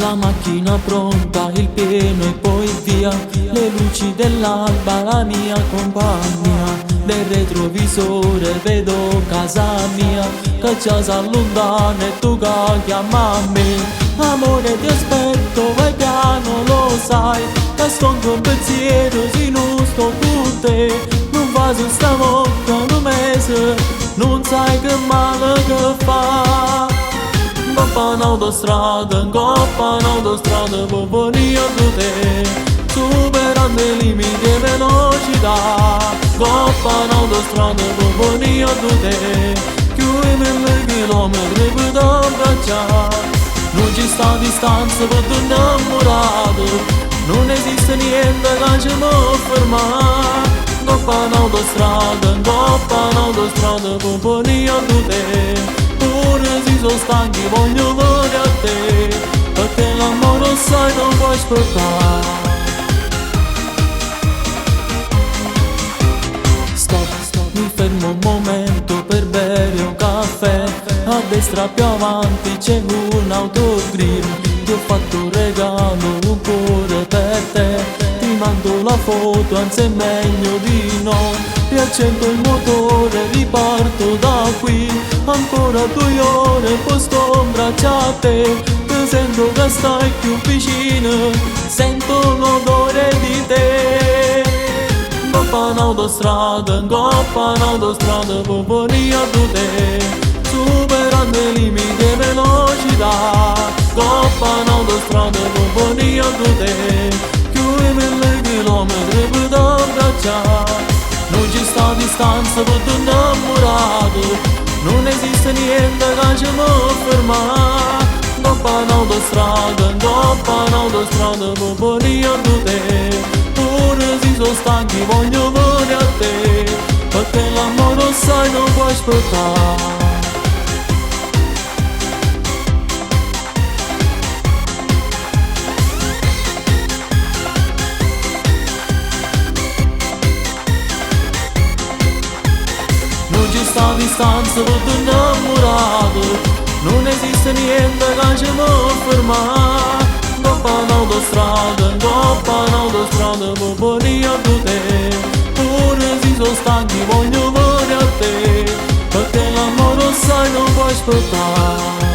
La macchina pronta, il pieno e poi via. Le luci dell'alba, la mia compagnia. Nel retrovisore vedo casa mia, che già s'allontana e tu che chiama a me. Amore ti aspetto, vai piano, lo sai, nascondo un pensiero se non sto con te. Non va su stavolta un mese, non sai che male che fa. Coppa un'autostrada, coppa un'autostrada, può venire a te, superando i limiti e velocità. Coppa un'autostrada, può venire a te, più di 1000 chilometri per abbracciare. Non ci sta distanza per tu innamorato, non esiste niente che ci può fermare. Coppa un'autostrada, può venire a te. Pure se sono stanchi voglio venire a te, perché l'amore sai non puoi aspettare. Stop, mi fermo un momento per bere un caffè. A destra più avanti c'è un autogrill. Ti ho fatto un regalo, un cuore per te. Ti mando la foto, anzi è meglio di no. Riaccendo il motore, riparto da qui. Ancora 2 ore, poi sto in braccio a te. Ti sento che stai più vicino, sento l'odore di te. Coppa un'autostrada, può venire a te, superando i limiti e velocità. Coppa un'autostrada, può venire a te, più di 1000 chilometri per abbracciare. Non ci sta distanza per tu innamorato, non esiste niente che ci può fermare. Coppa un'autostrada, può venire a te. Pure se sono stanchi voglio venire a te, perché l'amore sai non puoi aspettare. Non ci sta distanza per tu innamorato, non esiste niente che ci può fermare. Coppa un'autostrada, può venire a te. Pure se sono stanchi voglio venire a te, perché l'amore sai non puoi aspettare.